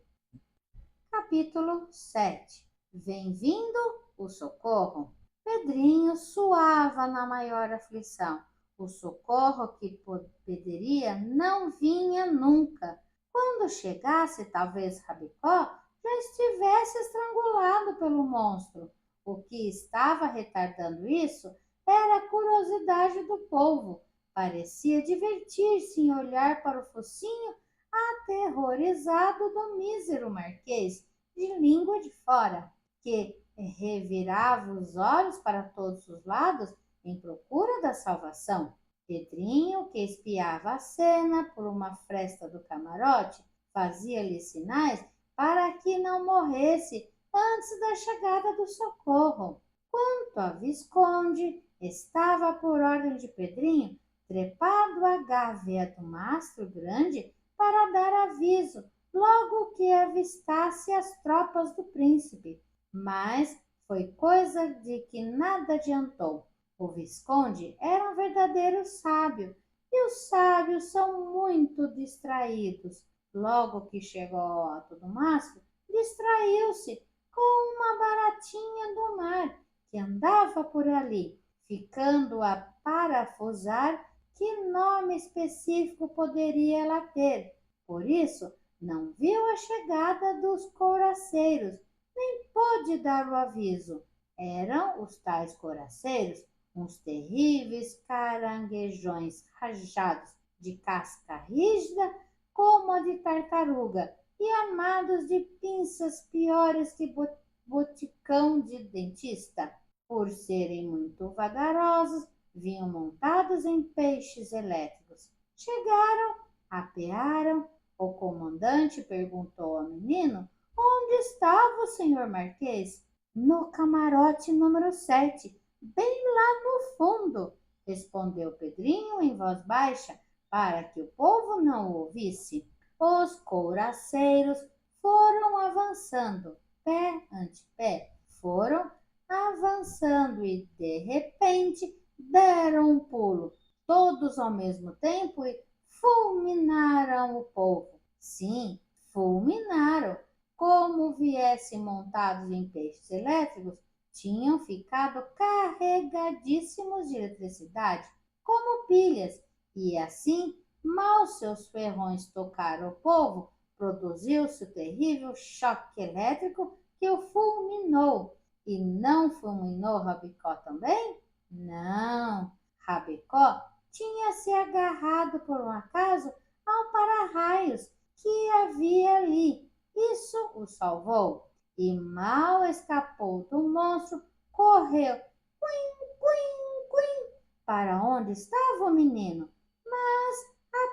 Speaker 1: Capítulo 7. Vem vindo o socorro. Pedrinho suava na maior aflição. O socorro que pediria não vinha nunca. Quando chegasse, talvez Rabicó já estivesse estrangulado pelo monstro. O que estava retardando isso era a curiosidade do povo. Parecia divertir-se em olhar para o focinho aterrorizado do mísero marquês de língua de fora, que revirava os olhos para todos os lados em procura da salvação. Pedrinho, que espiava a cena por uma fresta do camarote, fazia-lhe sinais para que não morresse antes da chegada do socorro. Quanto a Visconde, estava por ordem de Pedrinho trepado à gávea do mastro grande para dar aviso logo que avistasse as tropas do príncipe, mas foi coisa de que nada adiantou. O Visconde era um verdadeiro sábio, e os sábios são muito distraídos. Logo que chegou ao alto do mastro, distraiu-se com uma baratinha do mar que andava por ali, ficando a parafusar que nome específico poderia ela ter. Por isso, não viu a chegada dos couraceiros, nem pôde dar o aviso. Eram os tais couraceiros, uns terríveis caranguejões rajados de casca rígida como a de tartaruga e armados de pinças piores que boticão de dentista. Por serem muito vagarosos, vinham montados em peixes elétricos. Chegaram, apearam. O comandante perguntou ao menino: onde estava o senhor Marquês? No camarote número 7, bem lá no fundo, respondeu Pedrinho em voz baixa, para que o povo não o ouvisse. Os couraceiros foram avançando, pé ante pé, foram avançando e, de repente, deram um pulo, todos ao mesmo tempo, e fulminaram o povo. Sim, fulminaram. Como viessem montados em peixes elétricos, tinham ficado carregadíssimos de eletricidade, como pilhas, e assim, mal seus ferrões tocaram o povo, produziu-se o terrível choque elétrico que o fulminou. E não fulminou Rabicó também? Não, Rabicó tinha se agarrado por um acaso ao para-raios que havia ali. Isso o salvou. E mal escapou do monstro, correu, quim, quim, quim, para onde estava o menino. Mas,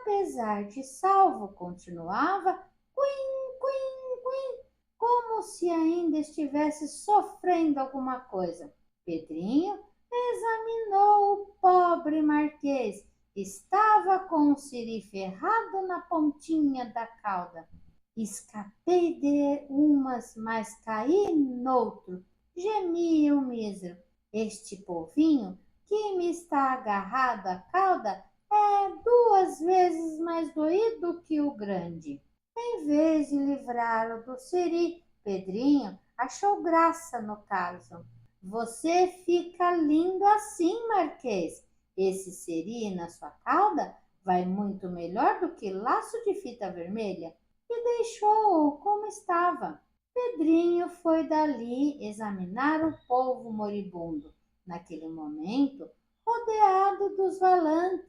Speaker 1: apesar de salvo, continuava quim, quim, quim, como se ainda estivesse sofrendo alguma coisa. Pedrinho examinou o pobre marquês. Estava com o siri ferrado na pontinha da cauda. Escapei de umas, mas caí noutro, gemia o mísero. Este povinho que me está agarrado à cauda é 2 vezes mais doído que o grande. Em vez de livrar-o do siri, Pedrinho achou graça no caso. Você fica lindo assim, Marquês. Esse siri na sua cauda vai muito melhor do que laço de fita vermelha. E deixou-o como estava. Pedrinho foi dali examinar o povo moribundo. Naquele momento, rodeado dos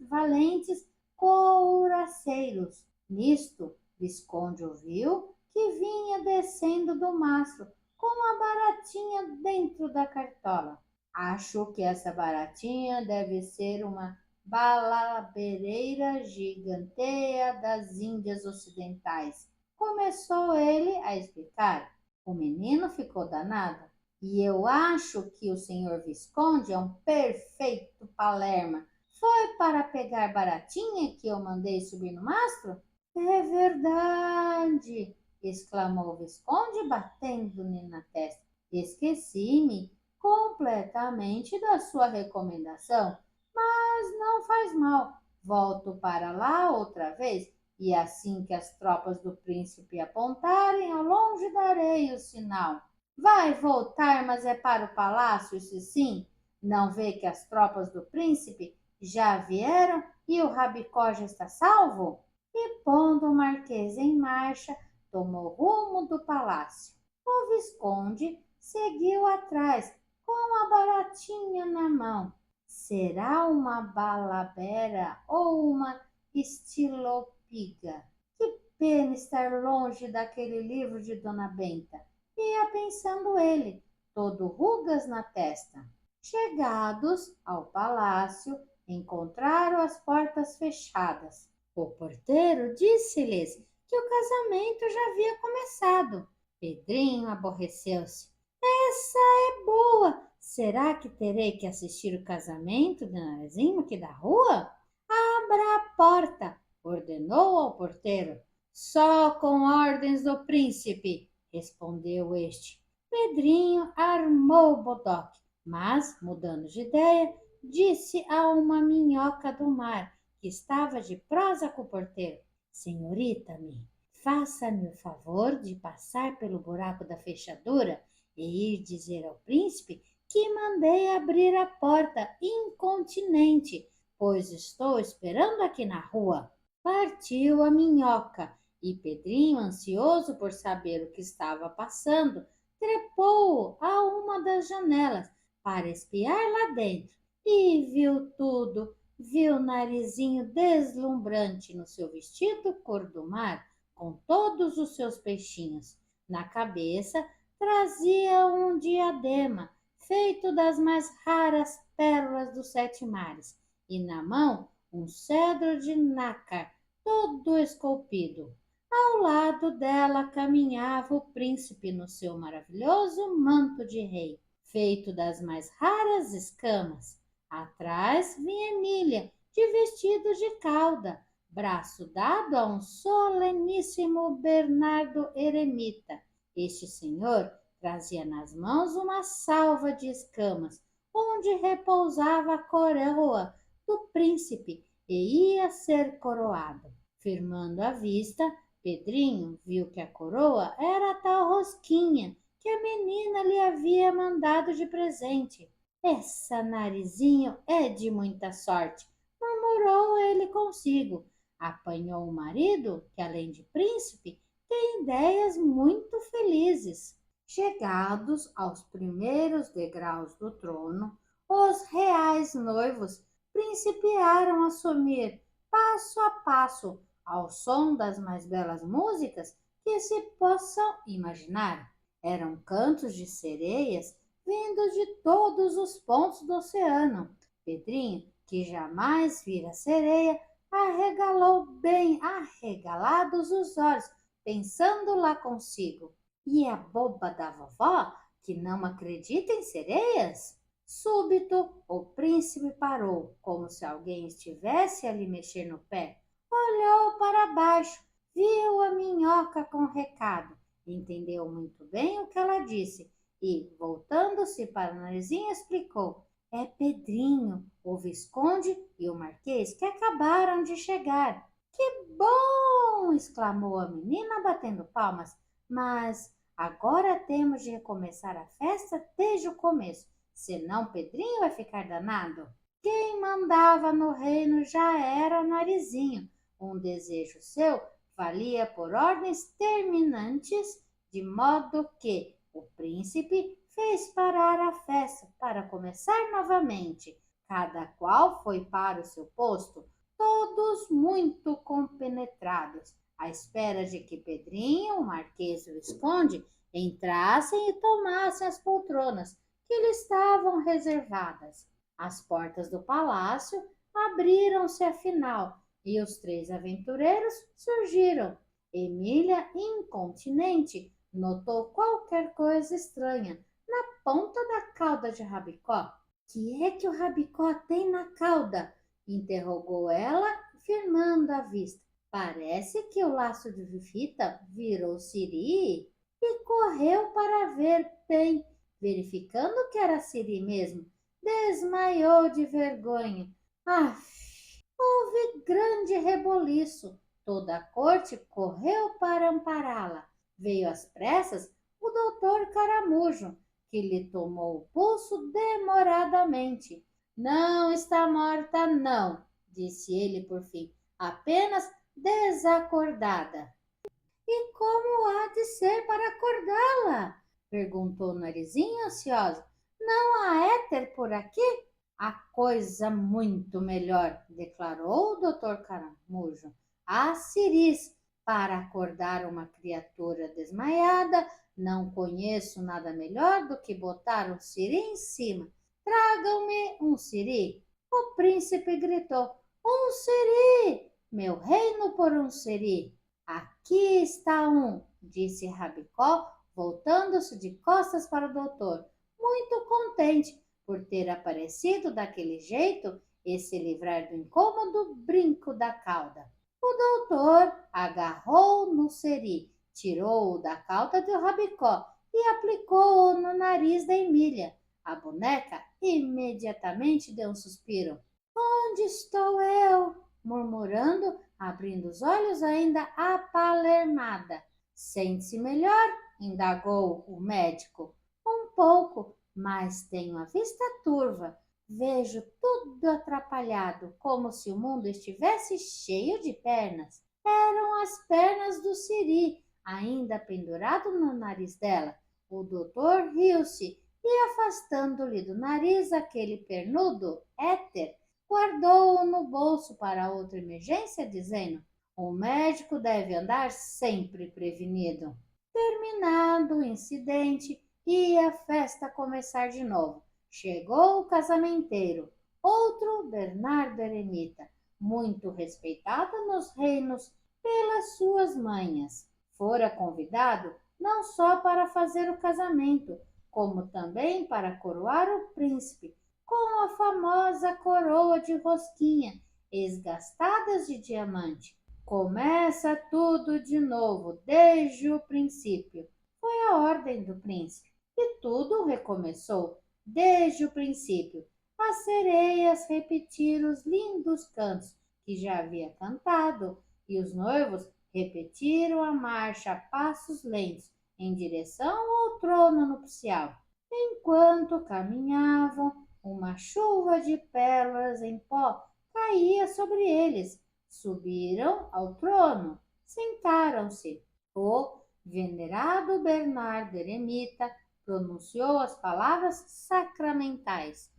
Speaker 1: valentes couraceiros. Nisto, Visconde ouviu que vinha descendo do mastro com uma baratinha dentro da cartola. Acho que essa baratinha deve ser uma balabereira giganteia das Índias Ocidentais. Começou ele a explicar. O menino ficou danado. E eu acho que o senhor Visconde é um perfeito palerma. Foi para pegar baratinha que eu mandei subir no mastro? É verdade, exclamou o Visconde, batendo-lhe na testa. Esqueci-me completamente da sua recomendação, mas não faz mal. Volto para lá outra vez e assim que as tropas do príncipe apontarem, ao longe darei o sinal. Vai voltar, mas é para o palácio, se sim? Não vê que as tropas do príncipe já vieram e o Rabicó já está salvo? E pondo o marquês em marcha, tomou rumo do palácio. O Visconde seguiu atrás, com a baratinha na mão. Será uma balabera ou uma estilopiga? Que pena estar longe daquele livro de Dona Benta. Ia pensando ele, todo rugas na testa. Chegados ao palácio, encontraram as portas fechadas. O porteiro disse-lhes que o casamento já havia começado. Pedrinho aborreceu-se. Essa é boa! Será que terei que assistir o casamento do Narizinho aqui da rua? Abra a porta, ordenou ao porteiro. Só com ordens do príncipe, respondeu este. Pedrinho armou o bodoque, mas, mudando de ideia, disse a uma minhoca do mar, que estava de prosa com o porteiro. Senhorita, faça-me o favor de passar pelo buraco da fechadura e ir dizer ao príncipe que mandei abrir a porta incontinenti, pois estou esperando aqui na rua. Partiu a minhoca e Pedrinho, ansioso por saber o que estava passando, trepou a uma das janelas para espiar lá dentro e viu tudo. Viu Narizinho deslumbrante no seu vestido cor do mar, com todos os seus peixinhos. Na cabeça trazia um diadema feito das mais raras pérolas dos sete mares, e na mão um cedro de nácar todo esculpido. Ao lado dela caminhava o príncipe no seu maravilhoso manto de rei, feito das mais raras escamas. Atrás vinha Emília, de vestido de cauda, braço dado a um soleníssimo Bernardo Eremita. Este senhor trazia nas mãos uma salva de escamas, onde repousava a coroa do príncipe e ia ser coroado. Firmando a vista, Pedrinho viu que a coroa era a tal rosquinha que a menina lhe havia mandado de presente. Essa Narizinho é de muita sorte, murmurou ele consigo. Apanhou o marido, que além de príncipe, tem ideias muito felizes. Chegados aos primeiros degraus do trono, os reais noivos principiaram a sumir passo a passo ao som das mais belas músicas que se possam imaginar. Eram cantos de sereias vindos de todos os pontos do oceano. Pedrinho, que jamais vira sereia, arregalou bem arregalados os olhos, pensando lá consigo. E a boba da vovó, que não acredita em sereias? Súbito, o príncipe parou, como se alguém estivesse a lhe mexer no pé. Olhou para baixo, viu a minhoca com o recado, entendeu muito bem o que ela disse e, voltando-se para o Narizinho, explicou. É Pedrinho, o Visconde e o Marquês que acabaram de chegar. Que bom! Exclamou a menina, batendo palmas. Mas agora temos de recomeçar a festa desde o começo, senão Pedrinho vai ficar danado. Quem mandava no reino já era Narizinho. Um desejo seu valia por ordens terminantes, de modo que o príncipe fez parar a festa para começar novamente. Cada qual foi para o seu posto, todos muito compenetrados, à espera de que Pedrinho, o Marquês e o Visconde entrassem e tomassem as poltronas que lhe estavam reservadas. As portas do palácio abriram-se afinal e os três aventureiros surgiram. Emília, incontinente, notou qualquer coisa estranha na ponta da cauda de Rabicó. Que é que o Rabicó tem na cauda? Interrogou ela, firmando a vista. Parece que o laço de fita virou siri e correu para ver bem, verificando que era siri mesmo. Desmaiou de vergonha. Houve grande reboliço. Toda a corte correu para ampará-la. Veio às pressas o doutor Caramujo, que lhe tomou o pulso demoradamente. Não está morta, não, disse ele por fim, apenas desacordada. E como há de ser para acordá-la? Perguntou Narizinho ansiosa. Não há éter por aqui? Há coisa muito melhor, declarou o doutor Caramujo. Há ciris para acordar uma criatura desmaiada. Não conheço nada melhor do que botar um siri em cima. Tragam-me um siri. O príncipe gritou. Um siri! Meu reino por um siri! Aqui está um, disse Rabicó, voltando-se de costas para o doutor, muito contente por ter aparecido daquele jeito e se livrar do incômodo brinco da cauda. O doutor agarrou no siri, tirou-o da cauda de Rabicó e aplicou-o no nariz da Emília. A boneca imediatamente deu um suspiro. Onde estou eu? Murmurando, abrindo os olhos ainda apalermada. Sente-se melhor? Indagou o médico. Um pouco, mas tenho a vista turva. Vejo tudo atrapalhado, como se o mundo estivesse cheio de pernas. Eram as pernas do siri, ainda pendurado no nariz dela. O doutor riu-se e, afastando-lhe do nariz aquele pernudo éter, guardou-o no bolso para outra emergência, dizendo: o médico deve andar sempre prevenido. Terminado o incidente, ia a festa começar de novo. Chegou o casamenteiro, outro Bernardo Eremita, muito respeitado nos reinos pelas suas manhas. Fora convidado não só para fazer o casamento, como também para coroar o príncipe com a famosa coroa de rosquinha, esgastadas de diamante. Começa tudo de novo, desde o princípio. Foi a ordem do príncipe. E tudo recomeçou, desde o princípio. As sereias repetiram os lindos cantos que já havia cantado, e os noivos repetiram a marcha a passos lentos em direção ao trono nupcial. Enquanto caminhavam, uma chuva de pérolas em pó caía sobre eles. Subiram ao trono, sentaram-se. O venerado Bernardo Eremita pronunciou as palavras sacramentais.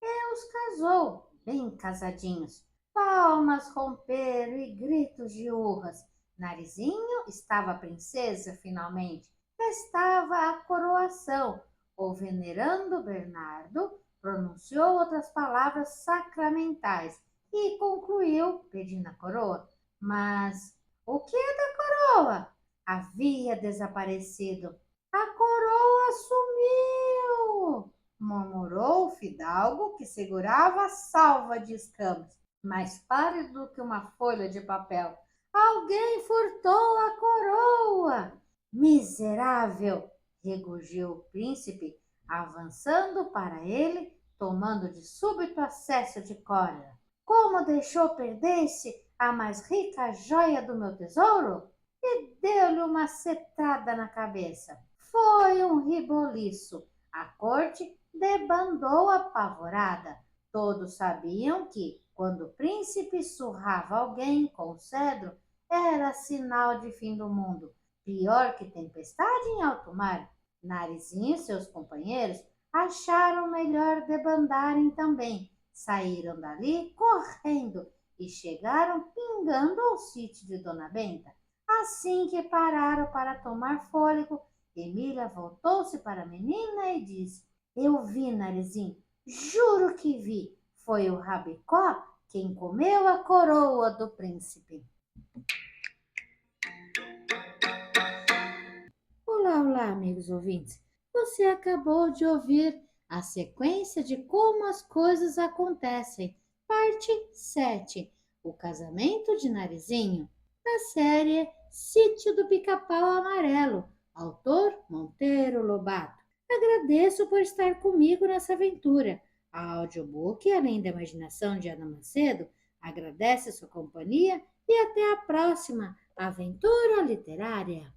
Speaker 1: Deus casou, bem casadinhos. Palmas romperam e gritos de urras. Narizinho estava a princesa finalmente. Estava a coroação. O venerando Bernardo pronunciou outras palavras sacramentais e concluiu pedindo a coroa. Mas o que é da coroa? Havia desaparecido. A coroa sumiu, murmurou o fidalgo que segurava a salva de escamas, mais pálido que uma folha de papel. Alguém furtou a coroa! Miserável! Regugiu o príncipe, avançando para ele, tomando de súbito acesso de cólera. Como deixou perder-se a mais rica joia do meu tesouro? E deu-lhe uma cetrada na cabeça. Foi um reboliço. A corte debandou apavorada. Todos sabiam que, quando o príncipe surrava alguém com o cedro, era sinal de fim do mundo, pior que tempestade em alto mar. Narizinho e seus companheiros acharam melhor debandarem também, Saíram dali correndo e chegaram pingando ao sítio de Dona Benta. Assim que pararam para tomar fôlego, Emília voltou-se para a menina e disse: Eu vi, Narizinho, juro que vi. Foi o Rabicó quem comeu a coroa do príncipe. Olá, olá, amigos ouvintes. Você acabou de ouvir a sequência de como as coisas acontecem, parte 7, o casamento de Narizinho, da série Sítio do Pica-Pau Amarelo, autor Monteiro Lobato. Agradeço por estar comigo nessa aventura. A audiobook, além da imaginação de Ana Macedo, agradece sua companhia e até a próxima aventura literária.